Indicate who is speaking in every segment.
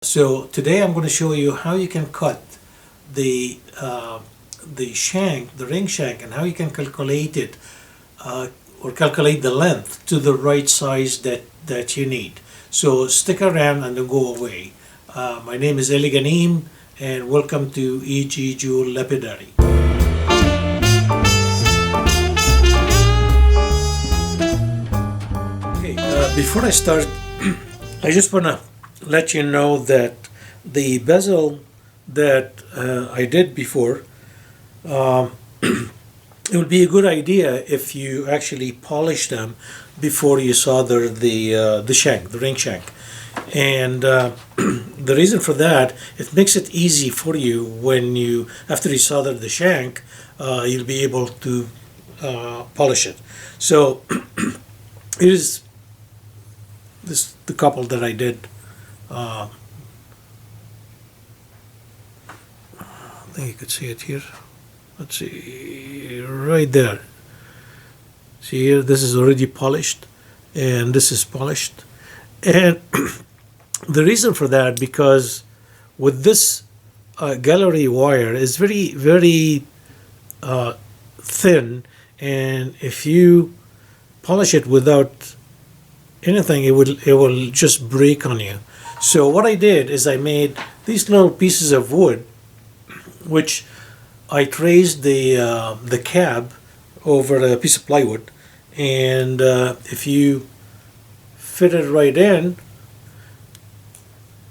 Speaker 1: So today I'm going to show you how you can cut the shank, the ring shank, and how you can calculate it or calculate the length to the right size that you need. So stick around and don't go away. My name is Eli Ganim, and welcome to E.G. Jewel Lapidary. Okay, before I start, I just want to let you know that the bezel that I did before, it would be a good idea if you actually polish them before you solder the shank, the ring shank. And the reason for that, it makes it easy for you when you, after you solder the shank, you'll be able to polish it. So it is the couple that I did. I think you could see it here. Let's see, right there. See here, this is already polished, and this is polished. And the reason for that, because with this gallery wire is very, very thin, and if you polish it without anything, it will just break on you. So what I did is I made these little pieces of wood, which I traced the cab over a piece of plywood, and if you fit it right in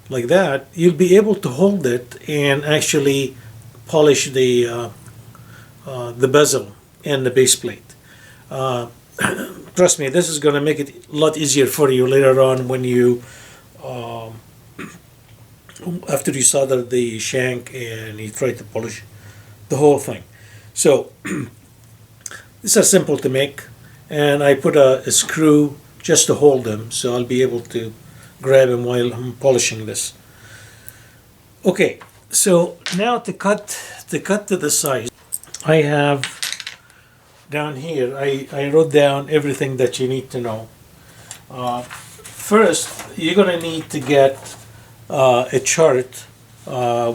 Speaker 1: like that, you'll be able to hold it and actually polish the bezel and the base plate. Trust me, this is going to make it a lot easier for you later on when you after you solder the shank and you try to polish the whole thing. So these are simple to make, and I put a screw just to hold them, so I'll be able to grab them while I'm polishing this. Okay, so now to cut to the size, I have down here, I wrote down everything that you need to know. First, you're going to need to get a chart,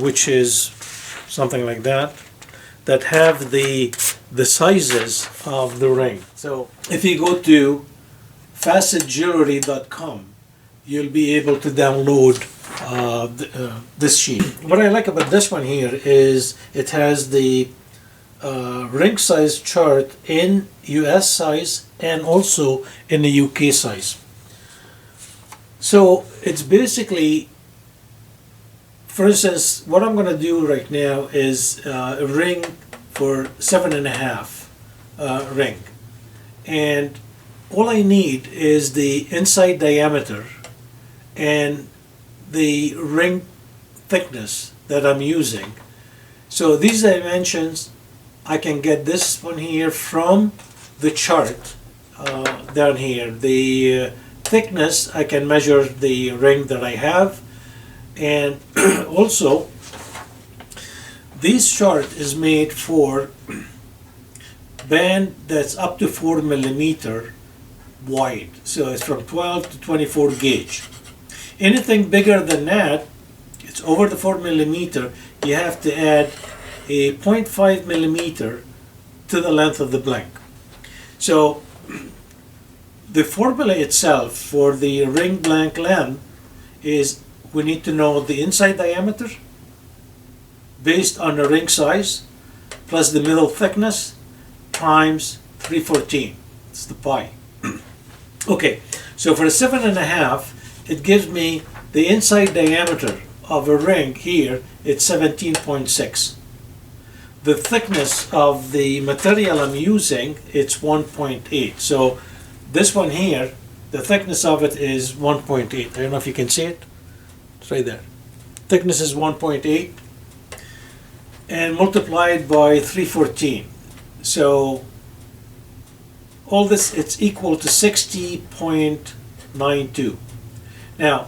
Speaker 1: which is something like that have the sizes of the ring. So if you go to facetjewelry.com, you'll be able to download this sheet. What I like about this one here is it has the ring size chart in US size and also in the UK size. So it's basically, for instance, what I'm going to do right now is a ring for 7.5 ring, and all I need is the inside diameter and the ring thickness that I'm using. So these dimensions, I can get this one here from the chart down here. The thickness, I can measure the ring that I have, and also this chart is made for band that's up to 4 millimeter wide, so it's from 12 to 24 gauge. Anything bigger than that, it's over the 4 millimeter, you have to add a 0.5 millimeter to the length of the blank. So the formula itself for the ring blank length is, we need to know the inside diameter based on the ring size plus the middle thickness times 314. It's the pi. Okay, so for a 7.5, it gives me the inside diameter of a ring here, it's 17.6. The thickness of the material I'm using, it's 1.8. So this one here, the thickness of it is 1.8. I don't know if you can see it. It's right there. Thickness is 1.8 and multiplied by 314. So all this, it's equal to 60.92. Now,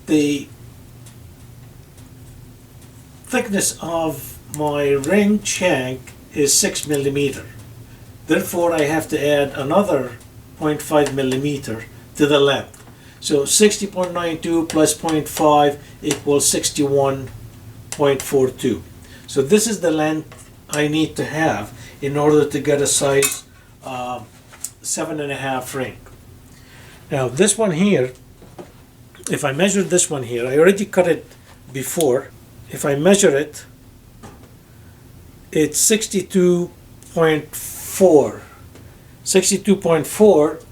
Speaker 1: the thickness of my ring shank is 6 millimeter. Therefore, I have to add another 0.5 millimeter to the length. So 60.92 plus 0.5 equals 61.42. So this is the length I need to have in order to get a size 7.5 ring. Now this one here, if I measure this one here, I already cut it before. If I measure it, it's 62.4. 62.4,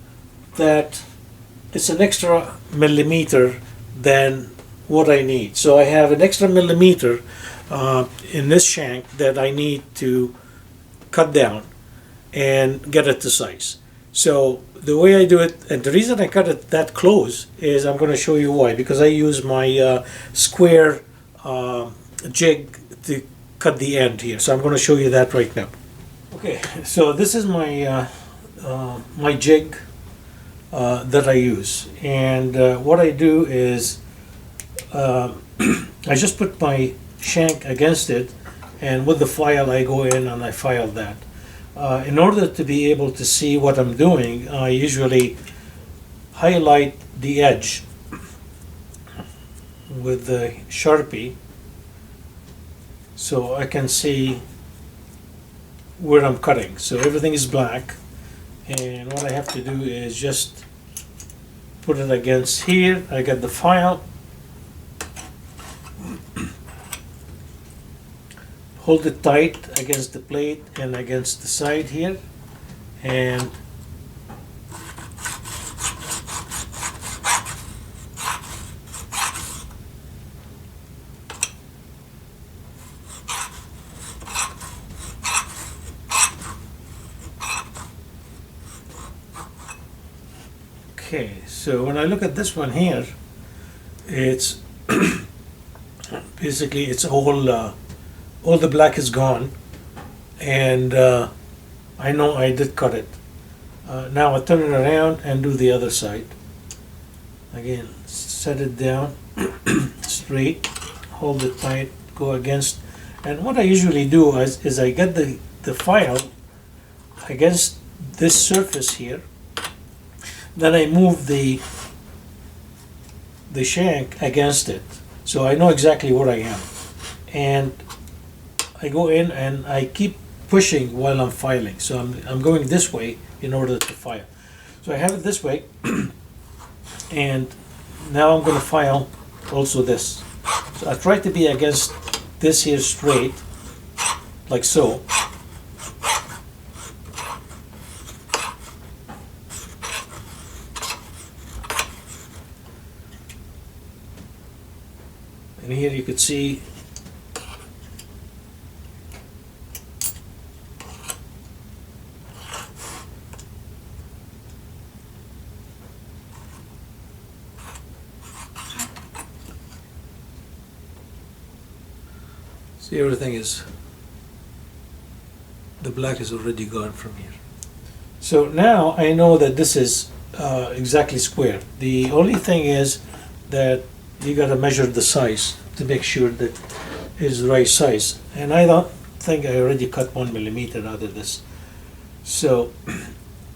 Speaker 1: that it's an extra millimeter than what I need. So I have an extra millimeter in this shank that I need to cut down and get it to size. So the way I do it, and the reason I cut it that close is I'm going to show you why. Because I use my square jig to cut the end here. So I'm going to show you that right now. Okay, so this is my my jig that I use, and what I do is I just put my shank against it, and with the file I go in and I file that. In order to be able to see what I'm doing, I usually highlight the edge with the Sharpie so I can see where I'm cutting. So everything is black, and what I have to do is just put it against here. I get the file, hold it tight against the plate and against the side here, and okay, so when I look at this one here, it's basically it's all the black is gone, and I know I did cut it. Now I turn it around and do the other side. Again, set it down straight, hold it tight, go against, and what I usually do is I get the file against this surface here. Then I move the shank against it, so I know exactly where I am, and I go in and I keep pushing while I'm filing. So I'm going this way in order to file. So I have it this way, and now I'm going to file also this. So I try to be against this here straight, like so. And here you could see everything is, the black is already gone from here. So now I know that this is exactly square. The only thing is that you got to measure the size to make sure that is the right size. And I don't think I already cut 1 millimeter out of this. So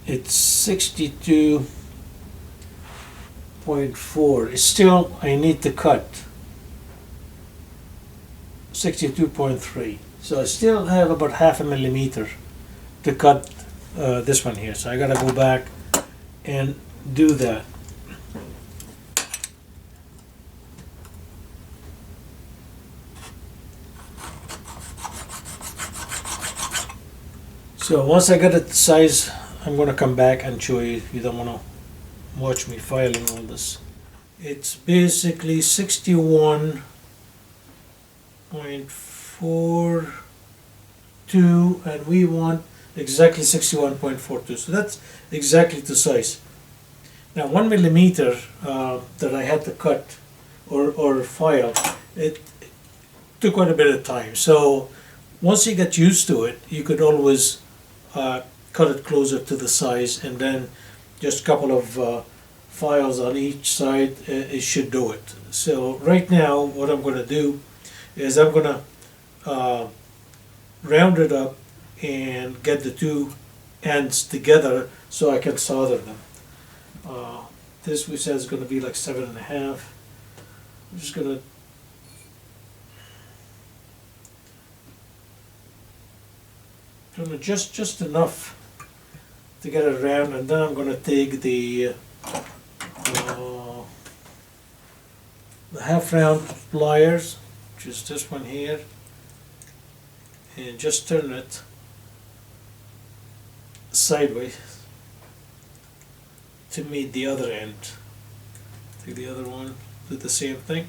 Speaker 1: it's 62.4. It's still, I need to cut 62.3. So I still have about 0.5 millimeter to cut this one here. So I gotta go back and do that. So once I get it the size, I'm gonna come back and show you if you don't wanna watch me filing all this. It's basically 61.42, and we want exactly 61.42. So that's exactly the size. Now 1 millimeter that I had to cut or file, it took quite a bit of time. So once you get used to it, you could always cut it closer to the size, and then just a couple of files on each side, it should do it. So right now what I'm going to do is I'm going to round it up and get the two ends together so I can solder them. This we said is going to be like 7.5. I'm just going to just enough to get it around, and then I'm going to take the half round pliers, which is this one here, and just turn it sideways to meet the other end. Take the other one, do the same thing.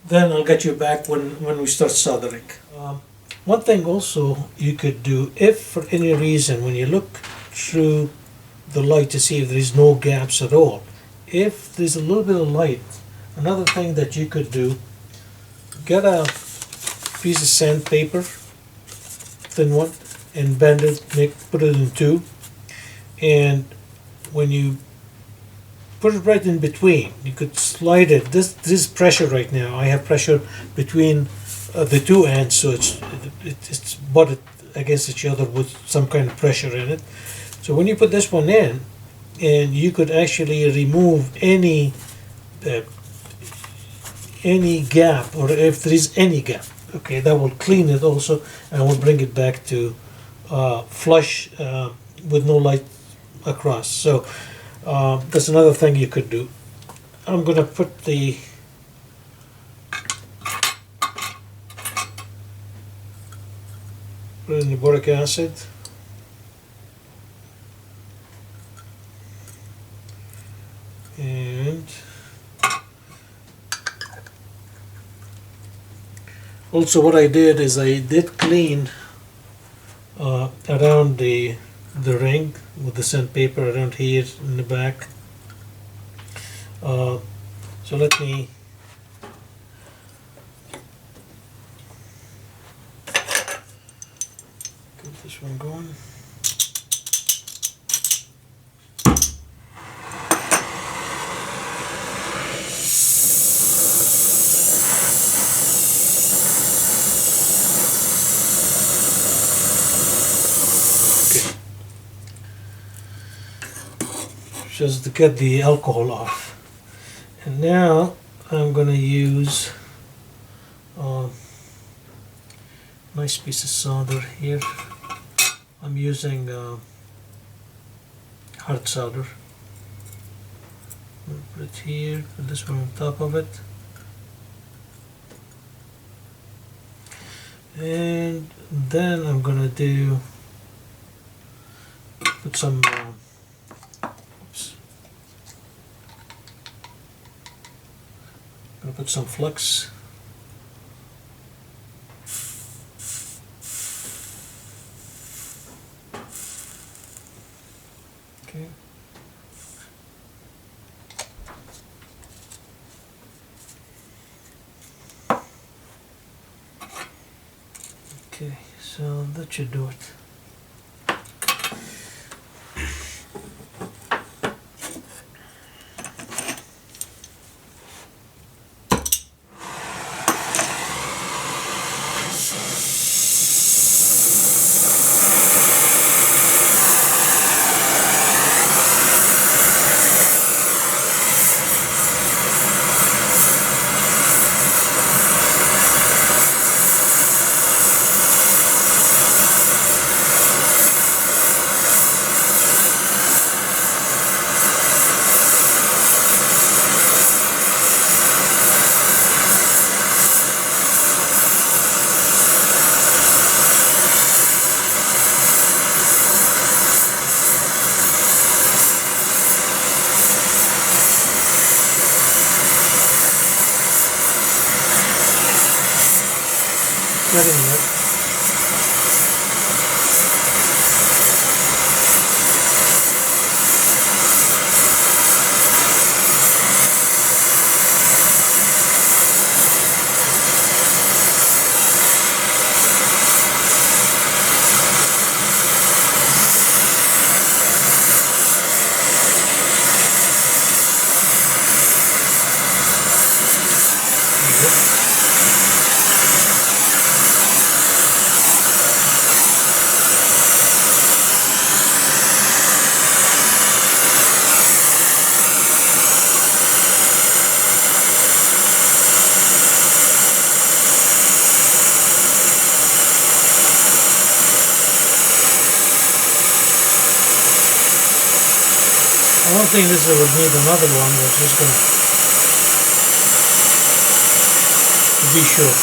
Speaker 1: Then I'll get you back when we start soldering. One thing also you could do, if for any reason when you look through the light to see if there is no gaps at all, if there's a little bit of light, another thing that you could do, get a piece of sandpaper, thin one, and bend it, put it in two, and when you put it right in between, you could slide it. This is pressure right now. I have pressure between the two ends, so it's butted against each other with some kind of pressure in it. So when you put this one in, and you could actually remove any gap, or if there is any gap, okay, that will clean it also, and will bring it back to flush with no light across. So that's another thing you could do. I'm going to put the in the boric acid. And also what I did is I did clean around the ring with the sandpaper around here in the back. So let me get this one going. Just to get the alcohol off. And now I'm going to use a nice piece of solder here. I'm using hard solder. I'll put it here, put this one on top of it. And then I'm going to put some put some flux. Okay. Okay, so that should do it. Getting it. don't think this would need another one, but just gonna be sure.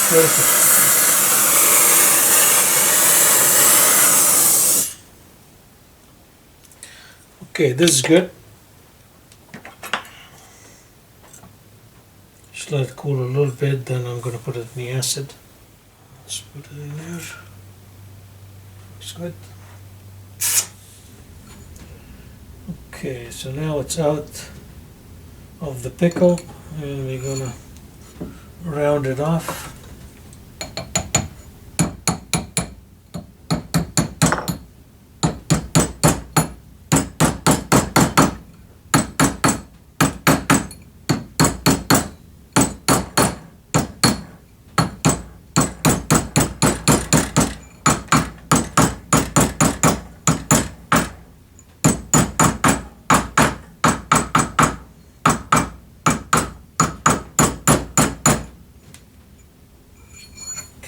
Speaker 1: Perfect. Okay, this is good. Just let it cool a little bit, then I'm going to put it in the acid. Let's put it in there. Looks good. Okay, so now it's out of the pickle, and we're going to round it off.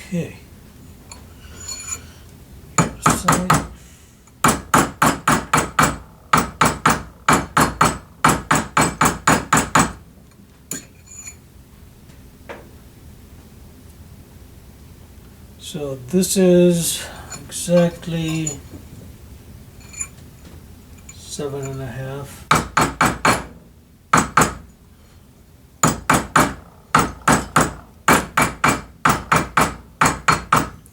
Speaker 1: Okay. Side. So this is exactly 7.5.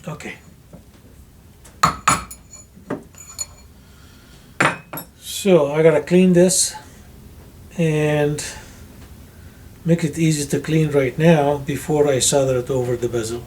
Speaker 1: Okay. So I gotta clean this and make it easy to clean right now before I solder it over the bezel.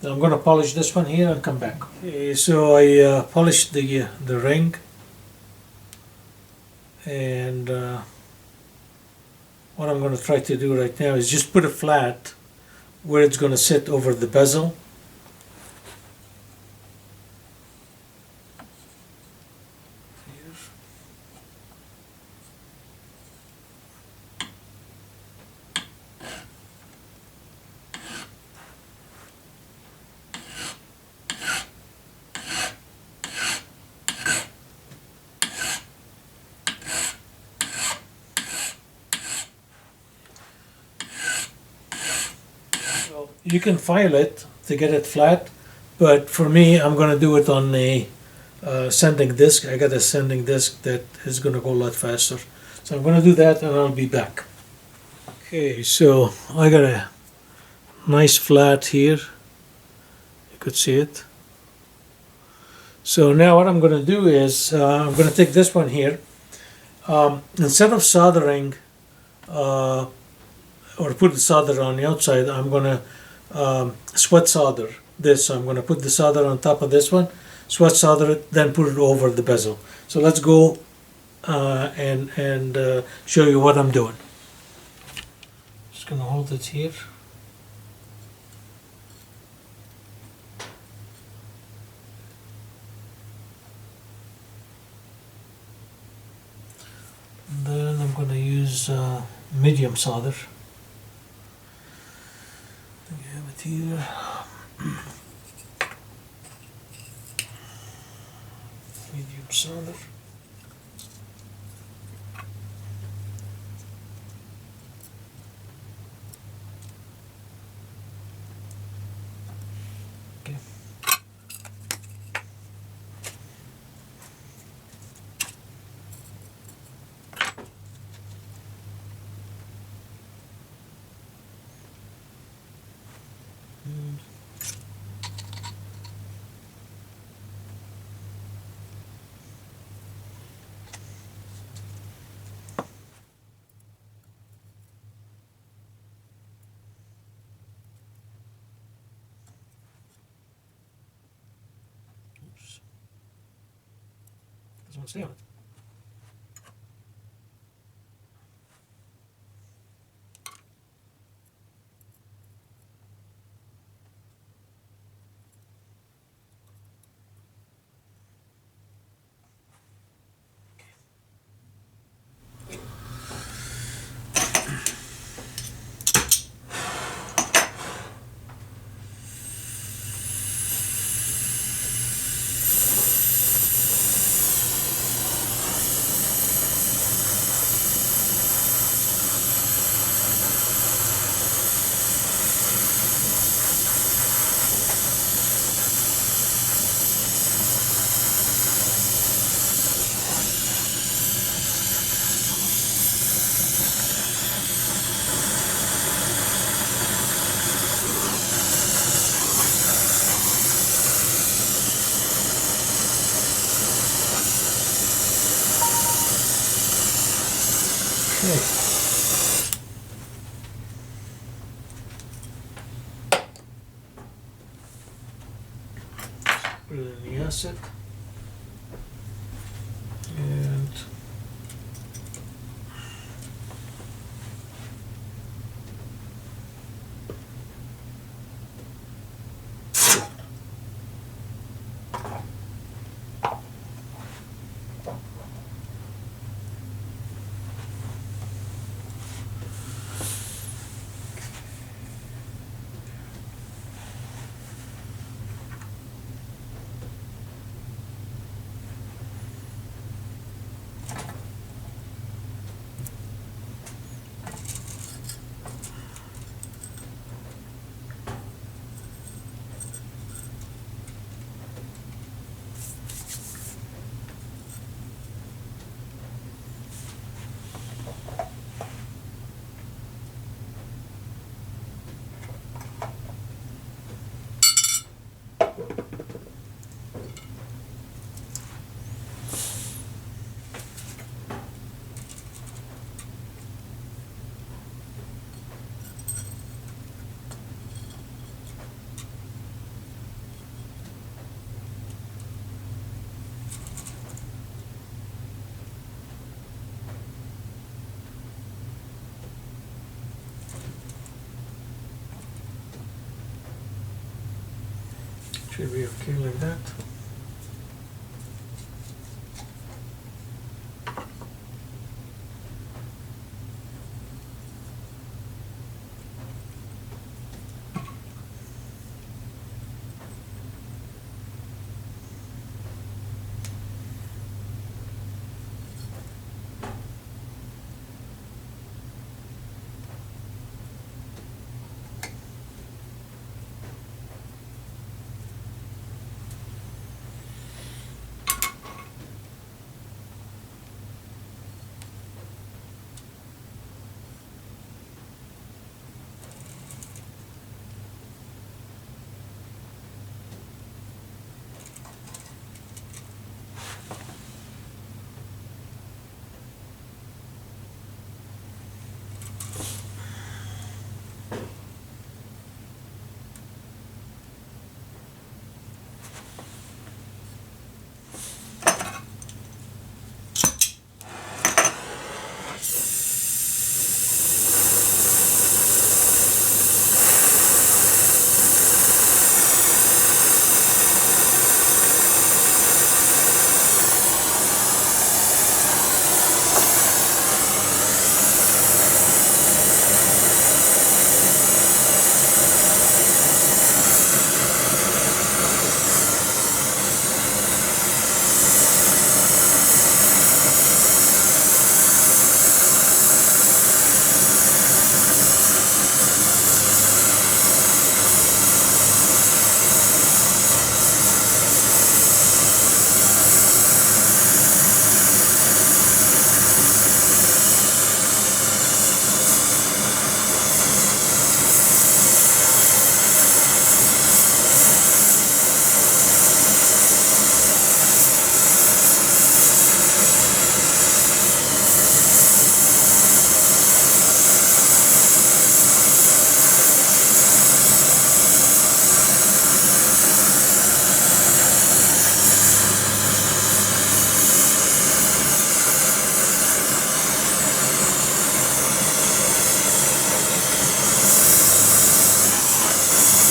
Speaker 1: I'm going to polish this one here and come back. Okay, so I polished the ring, and what I'm going to try to do right now is just put it flat where it's going to sit over the bezel. You can file it to get it flat, but for me, I'm going to do it on a sending disk. I got a sending disk that is going to go a lot faster. So I'm going to do that and I'll be back. Okay, so I got a nice flat here. You could see it. So now what I'm going to do is I'm going to take this one here. Instead of soldering or put the solder on the outside, I'm going to sweat solder this. So I'm going to put the solder on top of this one, sweat solder it, then put it over the bezel. So let's go and show you what I'm doing. Just going to hold it here. Then I'm going to use medium solder. You have it here. Medium solder. Okay. Oops. Doesn't want to stay on it. Put it in the acid. And Should be okay like that.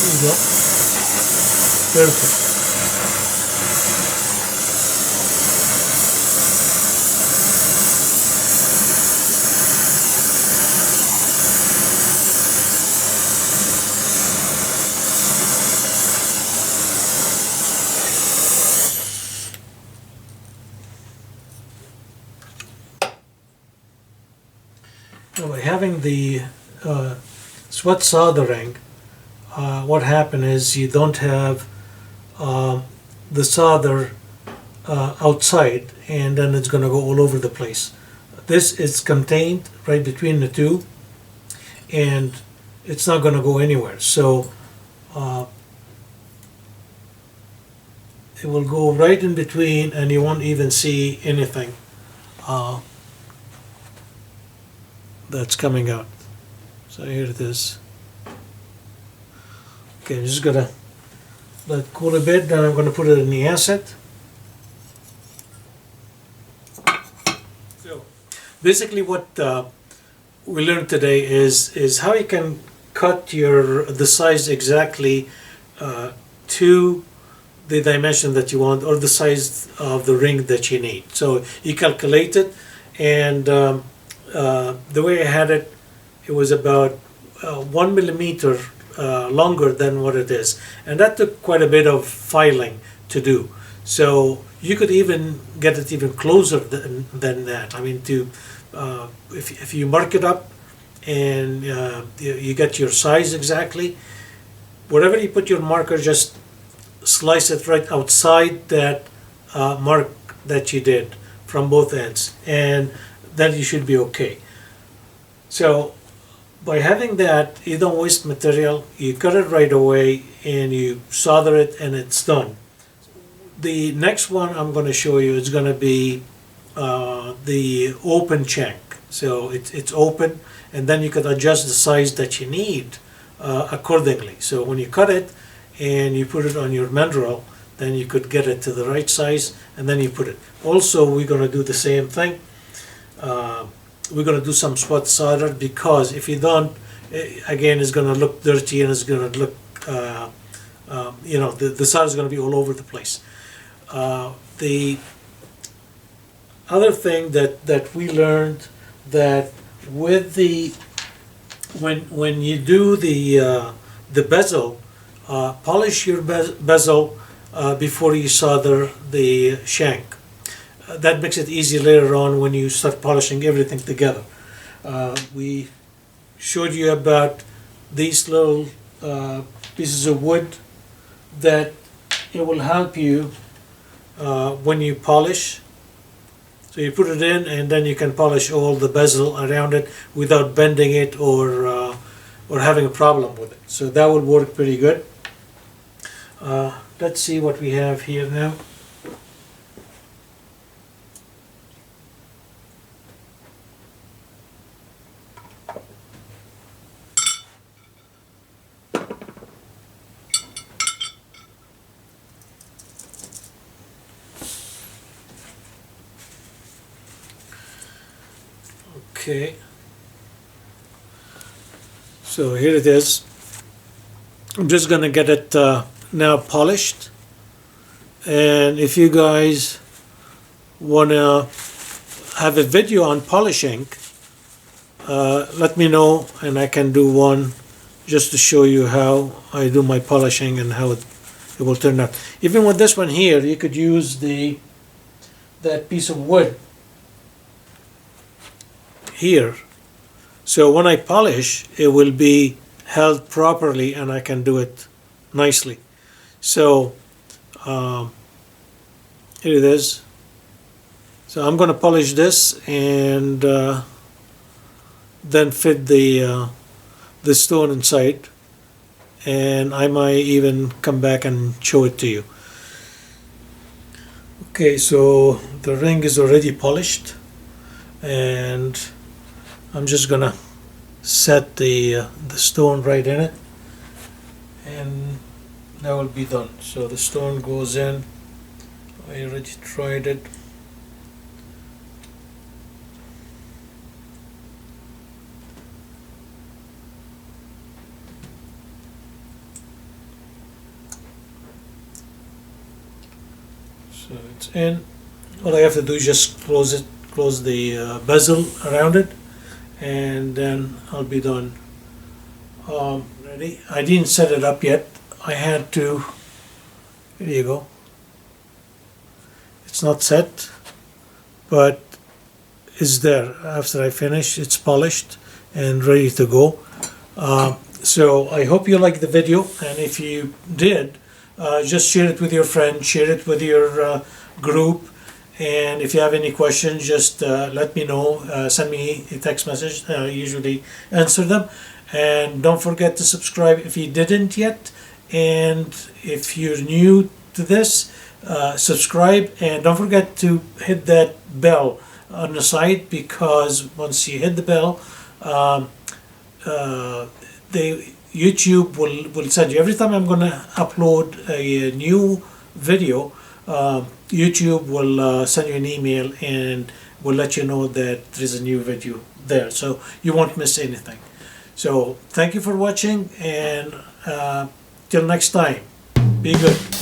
Speaker 1: There you go. Perfect. Now, by having the sweat soldering, what happened is you don't have the solder outside, and then it's going to go all over the place. This is contained right between the two, and it's not going to go anywhere. So it will go right in between, and you won't even see anything that's coming out. So here it is. Okay, I'm just gonna let it cool a bit, then I'm gonna put it in the acid. So basically what we learned today is how you can cut the size exactly to the dimension that you want, or the size of the ring that you need. So you calculate it, and the way I had it, it was about 1 millimeter longer than what it is, and that took quite a bit of filing to do. So you could even get it even closer than that. I mean, if you mark it up and you get your size exactly, wherever you put your marker, just slice it right outside that mark that you did from both ends, and then you should be okay. So by having that, you don't waste material, you cut it right away and you solder it, and it's done. The next one I'm going to show you is going to be the open shank. So it's open, and then you can adjust the size that you need accordingly. So when you cut it and you put it on your mandrel, then you could get it to the right size, and then you put it. Also, we're going to do the same thing. We're going to do some spot solder, because if you don't, again, it's going to look dirty, and it's going to look the solder is going to be all over the place. The other thing that we learned, that with the when you do the bezel, polish your bezel before you solder the shank. That makes it easy later on when you start polishing everything together. We showed you about these little pieces of wood that it will help you when you polish. So you put it in, and then you can polish all the bezel around it without bending it or having a problem with it. So that will work pretty good. Let's see what we have here now. Okay, so here it is. I'm just gonna get it now polished, and if you guys wanna have a video on polishing, let me know, and I can do one just to show you how I do my polishing and how it will turn out. Even with this one here, you could use that piece of wood here, so when I polish it will be held properly and I can do it nicely. So here it is. So I'm going to polish this and then fit the stone inside, and I might even come back and show it to you. Okay, so the ring is already polished, and I'm just gonna set the stone right in it, and that will be done. So the stone goes in. I already tried it. So it's in. All I have to do is just close the bezel around it, and then I'll be done. Ready? I didn't set it up yet. I had to. Here you go. It's not set, but it's there. After I finish, it's polished and ready to go. So I hope you liked the video, and if you did, just share it with your friends, share it with your group. And if you have any questions, just let me know. Send me a text message. I usually answer them. And don't forget to subscribe if you didn't yet. And if you're new to this, subscribe. And don't forget to hit that bell on the side, because once you hit the bell, YouTube will send you. Every time I'm going to upload a new video, YouTube will send you an email and will let you know that there is a new video there, so you won't miss anything. So thank you for watching, and till next time, be good.